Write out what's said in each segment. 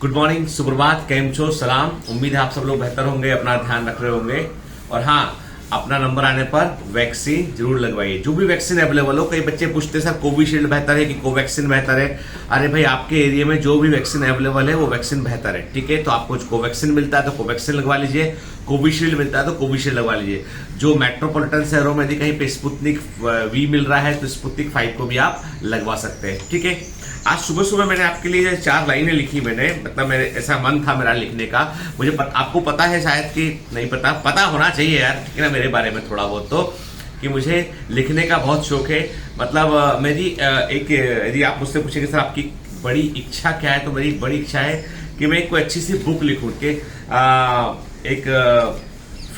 Good morning, सुप्रभात, cam छो, सलाम। उम्मीद है आप सब लोग बेहतर होंगे, अपना ध्यान रख रहे होंगे। और हाँ, अपना नंबर आने पर वैक्सीन जरूर लगवाइए, जो भी वैक्सीन अवेलेबल हो। कई बच्चे पूछते हैं सर कोविशील्ड बेहतर है कि कोवैक्सीन बेहतर है। अरे भाई, आपके एरिया में जो भी वैक्सीन अवेलेबल है वो वैक्सीन बेहतर है, ठीक है। तो आपको कोवैक्सीन मिलता है तो कोवैक्सीन लगवा लीजिए, कोविशील्ड मिलता है तो कोविशील्ड लगवा लीजिए। जो मेट्रोपॉलिटन शहरों में यदि कहीं पे स्पुतनिक वी मिल रहा है तो स्पुतनिक 5 को भी आप लगवा सकते हैं, ठीक है। आज सुबह सुबह मैंने आपके लिए 4 लाइनें लिखी मैंने, मतलब मेरे ऐसा मन था मेरा लिखने का। मुझे आपको पता है शायद कि नहीं पता होना चाहिए यार, ठीक है ना, मेरे बारे में थोड़ा बहुत तो, कि मुझे लिखने का बहुत शौक है। मतलब मेरी एक, यदि आप मुझसे पूछेंगे सर आपकी बड़ी इच्छा क्या है, तो मेरी बड़ी इच्छा है कि मैं कोई अच्छी सी बुक लिखूं कि एक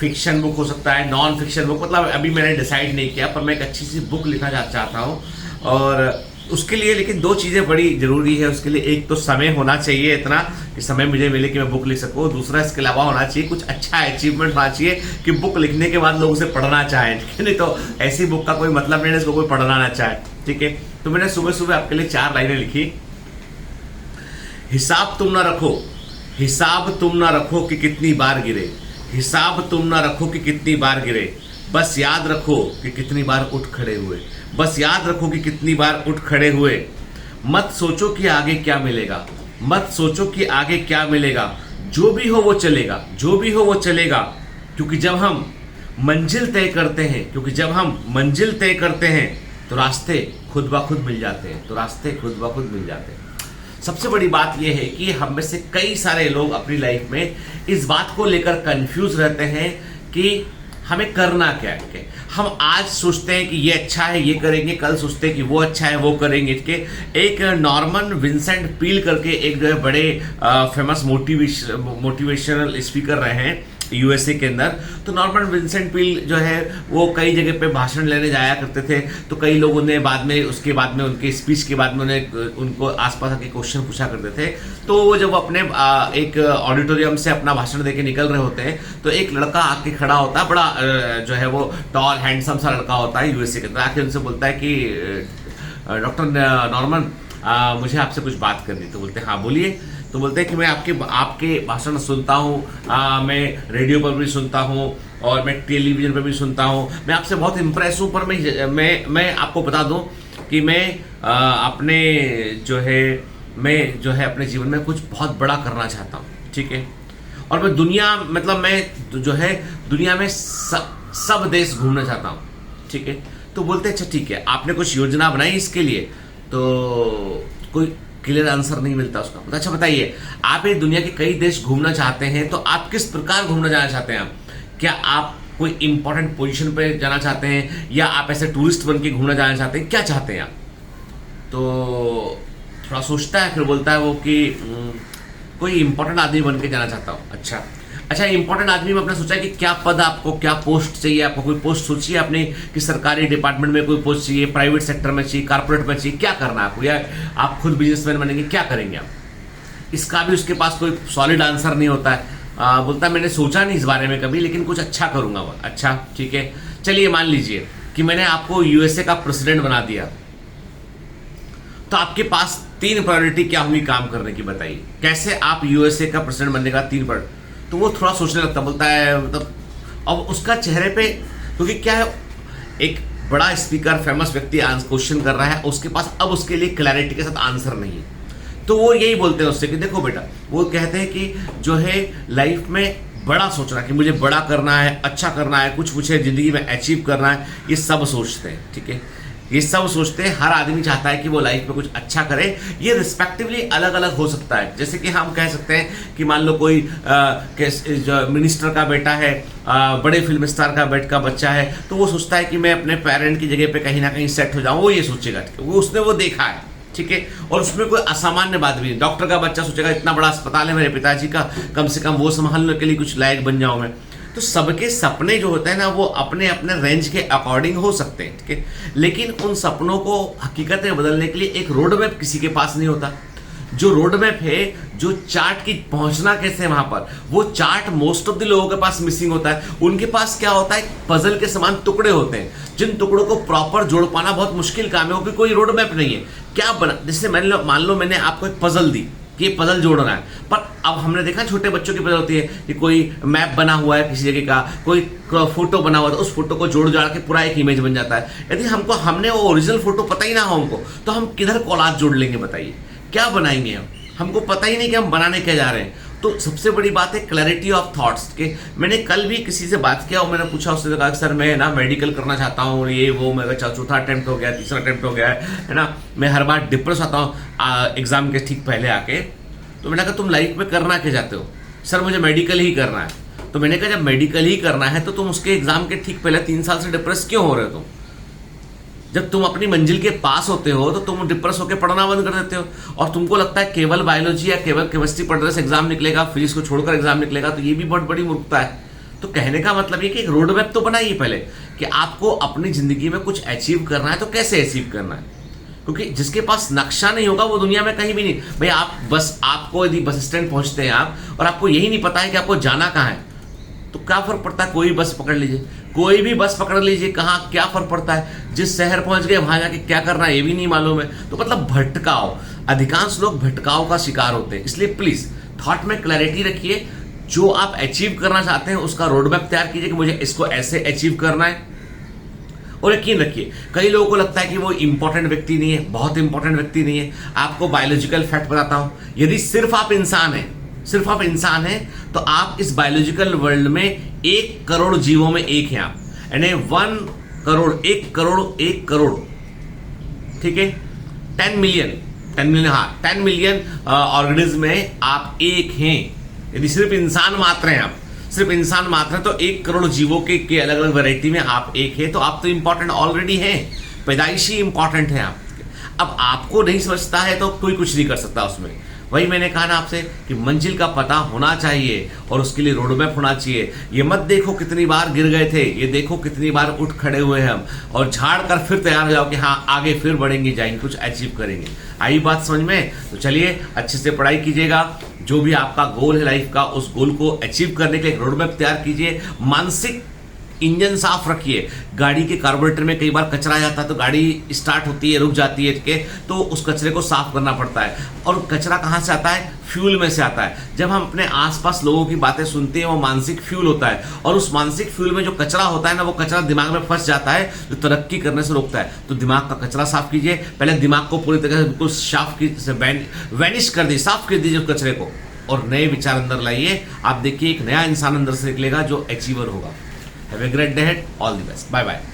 फिक्शन बुक हो सकता है, नॉन फिक्शन बुक, मतलब अभी मैंने डिसाइड नहीं किया, पर मैं एक अच्छी सी बुक लिखना चाहता हूँ। और उसके लिए लेकिन 2 चीजें बड़ी जरूरी है उसके लिए। एक तो समय होना चाहिए इतना कि समय मुझे मिले कि मैं बुक लिख सकूं। दूसरा, इसके अलावा होना चाहिए कुछ अच्छा अचीवमेंट होना चाहिए कि बुक लिखने के बाद लोग उसे पढ़ना चाहें, ठीक है। नहीं तो ऐसी बुक का कोई मतलब नहीं है इसको कोई पढ़ना ना चाहे, ठीक है। तो मैंने सुबह सुबह आपके लिए 4 लाइनें लिखी। हिसाब तुम ना रखो, हिसाब तुम ना रखो कि कितनी बार गिरे, हिसाब तुम ना रखो कि कितनी बार गिरे, बस याद रखो कि कितनी बार उठ खड़े हुए, बस याद रखो कि कितनी बार उठ खड़े हुए। मत सोचो कि आगे क्या मिलेगा, मत सोचो कि आगे क्या मिलेगा, जो भी हो वो चलेगा, जो भी हो वो चलेगा। क्योंकि जब हम मंजिल तय करते हैं, क्योंकि जब हम मंजिल तय करते हैं तो रास्ते खुद ब खुद मिल जाते हैं, तो रास्ते खुद ब खुद मिल जाते हैं। सबसे बड़ी बात यह है कि हम में से कई सारे लोग अपनी लाइफ में इस बात को लेकर कंफ्यूज रहते हैं कि हमें करना क्या है। हम आज सोचते हैं कि ये अच्छा है ये करेंगे, कल सोचते हैं कि वो अच्छा है वो करेंगे, ठीक है। एक नॉर्मन विंसेंट पील करके एक जो है बड़े फेमस मोटिवेशनल स्पीकर रहे हैं यूएसए के अंदर। तो नॉर्मन विंसेंट पील जो है वो कई जगह पे भाषण लेने जाया करते थे। तो कई लोगों ने बाद में उसके बाद में उनके स्पीच के बाद में उनको आसपास के क्वेश्चन पूछा करते थे। तो वो जब अपने एक ऑडिटोरियम से अपना भाषण देके निकल रहे होते हैं तो एक लड़का आके खड़ा होता है, बड़ा जो है वो टॉल हैंडसम सा लड़का होता है यूएसए के अंदर। आके उनसे बोलता है कि डॉक्टर नॉर्मन, मुझे आपसे कुछ बात करनी। तो बोलते हैं हाँ बोलिए। तो बोलते हैं कि मैं आपके भाषण सुनता हूँ, मैं रेडियो पर भी सुनता हूँ और मैं टेलीविजन पर भी सुनता हूँ, मैं आपसे बहुत इम्प्रेस हूँ। पर मैं आपको बता दूँ कि मैं मैं जो है अपने जीवन में कुछ बहुत बड़ा करना चाहता हूँ, ठीक है। और मैं मैं जो है दुनिया में सब देश घूमना चाहता हूँ, ठीक है। तो बोलते हैं अच्छा ठीक है, आपने कुछ योजना बनाई इसके लिए? तो कोई क्लियर आंसर नहीं मिलता उसका। अच्छा बताइए, आप ये दुनिया के कई देश घूमना चाहते हैं तो आप किस प्रकार घूमना जाना चाहते हैं? क्या आप कोई इंपॉर्टेंट पोजीशन पे जाना चाहते हैं या आप ऐसे टूरिस्ट बन के घूमना जाना चाहते हैं, क्या चाहते हैं आप? तो थोड़ा सोचता है, फिर बोलता है वो कि कोई इंपॉर्टेंट आदमी बन के जाना चाहता हूँ। अच्छा इंपॉर्टेंट आदमी में आपने सोचा है कि क्या पद आपको, क्या पोस्ट चाहिए आपको? कोई पोस्ट सोचिए आपने कि सरकारी डिपार्टमेंट में कोई पोस्ट चाहिए, प्राइवेट सेक्टर में चाहिए, कारपोरेट में चाहिए, क्या करना है आपको? या आप खुद बिजनेसमैन बनेंगे, क्या करेंगे आप? इसका भी उसके पास कोई सॉलिड आंसर नहीं होता है। बोलता है मैंने सोचा नहीं इस बारे में कभी, लेकिन कुछ अच्छा करूंगा। वो अच्छा ठीक है, चलिए मान लीजिए कि मैंने आपको यूएसए का प्रेसिडेंट बना दिया, तो आपके पास 3 प्रायोरिटी क्या होंगी काम करने की, बताइए। कैसे आप यूएसए का प्रेसिडेंट बनने का 3 प्रायोरिटी? तो वो थोड़ा सोचने लगता, बोलता है मतलब, अब उसका चेहरे पे, क्योंकि क्या है, एक बड़ा स्पीकर फेमस व्यक्ति क्वेश्चन कर रहा है, उसके पास अब उसके लिए क्लैरिटी के साथ आंसर नहीं है। तो वो यही बोलते हैं उससे कि देखो बेटा, वो कहते हैं कि जो है लाइफ में बड़ा सोचना, कि मुझे बड़ा करना है, अच्छा करना है, कुछ मुझे जिंदगी में अचीव करना है, ये सब सोचते हैं, ठीक है। ये सब सोचते हैं, हर आदमी चाहता है कि वो लाइफ में कुछ अच्छा करे। ये रिस्पेक्टिवली अलग अलग हो सकता है। जैसे कि हम कह सकते हैं कि मान लो कोई मिनिस्टर का बेटा है, बड़े फिल्म स्टार का बच्चा है, तो वो सोचता है कि मैं अपने पेरेंट की जगह पे कहीं ना कहीं सेट हो जाऊं। वो ये सोचेगा, वो उसने वो देखा है, ठीक है। और उसमें कोई असामान्य बात भी नहीं। डॉक्टर का बच्चा सोचेगा इतना बड़ा अस्पताल है मेरे पिताजी का, कम से कम वो संभालने के लिए कुछ लायक बन जाऊं मैं। तो सबके सपने जो होते हैं ना, वो अपने अपने रेंज के अकॉर्डिंग हो सकते हैं, ठीक है। लेकिन उन सपनों को हकीकत में बदलने के लिए एक रोड मैप किसी के पास नहीं होता। जो रोड मैप है, जो चार्ट की पहुंचना कैसे है वहां पर, वो चार्ट मोस्ट ऑफ द लोगों के पास मिसिंग होता है। उनके पास क्या होता है, पजल के समान टुकड़े होते हैं, जिन टुकड़ों को प्रॉपर जोड़ पाना बहुत मुश्किल काम है, क्योंकि कोई रोड मैप नहीं है। क्या बना, जैसे मान लो मैंने आपको एक पजल दी, कि ये पजल जोड़ना है। पर अब हमने देखा छोटे बच्चों की पजल होती है कि कोई मैप बना हुआ है किसी जगह का, कोई फोटो बना हुआ है, तो उस फोटो को जोड़ जाड़ के पूरा एक इमेज बन जाता है। यदि हमने वो ओरिजिनल फोटो पता ही ना हो हमको, तो हम किधर कोलाज जोड़ लेंगे बताइए, क्या बनाएंगे हम? हमको पता ही नहीं कि हम बनाने क्या जा रहे हैं। तो सबसे बड़ी बात है क्लैरिटी ऑफ थॉट्स के। मैंने कल भी किसी से बात किया और मैंने पूछा, उसने कहा सर मैं ना मेडिकल करना चाहता हूँ, ये वो मेरा चौथा अटेम्प्ट हो गया, तीसरा अटेम्प्ट हो गया है ना, मैं हर बार डिप्रेस आता हूँ एग्जाम के ठीक पहले आके। तो मैंने कहा तुम लाइफ में करना क्या चाहते हो? सर मुझे मेडिकल ही करना है। तो मैंने कहा जब मेडिकल ही करना है तो तुम उसके एग्जाम के ठीक पहले 3 साल से डिप्रेस क्यों हो रहे हो? तुम जब तुम अपनी मंजिल के पास होते हो तो तुम डिप्रेस होकर पढ़ना बंद कर देते हो, और तुमको लगता है केवल बायोलॉजी या केवल केमिस्ट्री पढ़ने से एग्जाम निकलेगा, फिजिक्स को छोड़कर एग्जाम निकलेगा, तो ये भी बहुत बड़ी मूर्खता है। तो कहने का मतलब ये कि एक रोड मैप तो बनाइए पहले कि आपको अपनी जिंदगी में कुछ अचीव करना है तो कैसे अचीव करना है, क्योंकि जिसके पास नक्शा नहीं होगा वो दुनिया में कहीं भी नहीं। भाई आपको यदि बस स्टैंड पहुंचते हैं आप और आपको यही नहीं पता है कि आपको जाना कहाँ है, तो क्या फर्क पड़ता है? कोई बस पकड़ लीजिए, कोई भी बस पकड़ लीजिए, कहाँ क्या फर्क पड़ता है? जिस शहर पहुंच गए वहां जाके क्या करना है ये भी नहीं मालूम है। तो मतलब भटकाव, अधिकांश लोग भटकाव का शिकार होते हैं। इसलिए प्लीज थॉट में क्लैरिटी रखिए, जो आप अचीव करना चाहते हैं उसका रोड मैप तैयार कीजिए कि मुझे इसको ऐसे अचीव करना है। और यकीन रखिए कई लोगों को लगता है कि वो इंपॉर्टेंट व्यक्ति नहीं है, बहुत इंपॉर्टेंट व्यक्ति नहीं है। आपको बायोलॉजिकल फैक्ट बताता हूं, यदि सिर्फ आप इंसान हैं तो आप इस बायोलॉजिकल वर्ल्ड में 1 करोड़ जीवों में एक हैं आप, यानी 1 करोड़, ठीक है, 10 मिलियन ऑर्गेनिज्म में आप एक हैं। यदि सिर्फ इंसान मात्र हैं तो 1 करोड़ जीवों के अलग अलग वैरायटी में आप एक हैं, तो आप तो इंपॉर्टेंट ऑलरेडी हैं, पैदाइशी इंपॉर्टेंट हैं आप। अब आपको नहीं समझता है तो कोई कुछ नहीं कर सकता उसमें। वही मैंने कहा ना आपसे कि मंजिल का पता होना चाहिए और उसके लिए रोड मैप होना चाहिए। ये मत देखो कितनी बार गिर गए थे, ये देखो कितनी बार उठ खड़े हुए हैं हम, और झाड़ कर फिर तैयार हो जाओ कि हाँ आगे फिर बढ़ेंगे, जाएंगे, कुछ अचीव करेंगे। आई बात समझ में? तो चलिए अच्छे से पढ़ाई कीजिएगा, जो भी आपका गोल है लाइफ का, उस गोल को अचीव करने के लिए एक रोड मैप तैयार कीजिए। मानसिक इंजन साफ रखिए। गाड़ी के कार्बोरेटर में कई बार कचरा आ जाता है तो गाड़ी स्टार्ट होती है, रुक जाती है, ठीक है, तो उस कचरे को साफ करना पड़ता है। और कचरा कहाँ से आता है? फ्यूल में से आता है। जब हम अपने आसपास लोगों की बातें सुनते हैं वो मानसिक फ्यूल होता है, और उस मानसिक फ्यूल में जो कचरा होता है ना, वो कचरा दिमाग में फंस जाता है जो तरक्की करने से रोकता है। तो दिमाग का कचरा साफ कीजिए, पहले दिमाग को पूरी तरह से बिल्कुल वैनिश कर दीजिए, साफ कर दीजिए उस कचरे को, और नए विचार अंदर लाइए। आप देखिए एक नया इंसान अंदर से निकलेगा जो अचीवर होगा। Have a great day ahead. All the best. Bye bye.